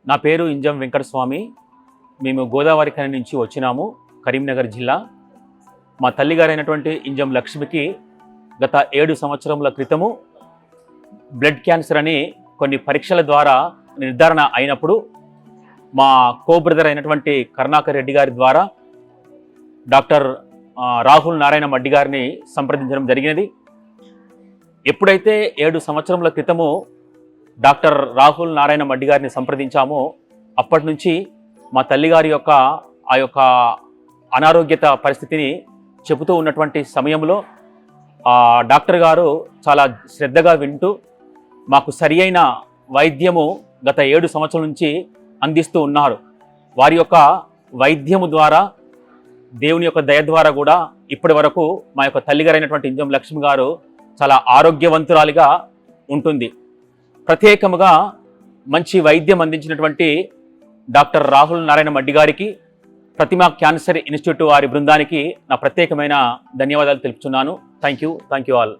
నా పేరు ఇంజం వెంకటస్వామి. మేము గోదావరి ఖని నుంచి వచ్చినాము, కరీంనగర్ జిల్లా. మా తల్లిగారైనటువంటి ఇంజం లక్ష్మికి గత 7 సంవత్సరముల క్రితము బ్లడ్ క్యాన్సర్ అని కొన్ని పరీక్షల ద్వారా నిర్ధారణ అయినప్పుడు మా బ్రదర్ అయినటువంటి కరుణాకర్ రెడ్డి గారి ద్వారా డాక్టర్ రాహుల్ నారాయణ మడ్డి గారిని సంప్రదించడం జరిగినది. ఎప్పుడైతే 7 సంవత్సరముల క్రితము డాక్టర్ రాహుల్ నారాయణ మడ్డి గారిని సంప్రదించామో అప్పటి నుంచి మా తల్లిగారి యొక్క అనారోగ్యత పరిస్థితిని చెబుతూ ఉన్నటువంటి సమయంలో డాక్టర్ గారు చాలా శ్రద్ధగా వింటూ మాకు సరి అయిన వైద్యము గత 7 సంవత్సరాల నుంచి అందిస్తూ ఉన్నారు. వారి యొక్క వైద్యము ద్వారా, దేవుని యొక్క దయ ద్వారా కూడా ఇప్పటి వరకు మా యొక్క తల్లిగారైనటువంటి ఇంజం లక్ష్మి గారు చాలా ఆరోగ్యవంతురాలిగా ఉంటుంది. ప్రత్యేకముగా మంచి వైద్యం అందించినటువంటి డాక్టర్ రాహుల్ నారాయణ మడ్డి గారికి, ప్రతిమ క్యాన్సర్ ఇన్స్టిట్యూట్ వారి బృందానికి నా ప్రత్యేకమైన ధన్యవాదాలు తెలుపుతున్నాను. Thank you all.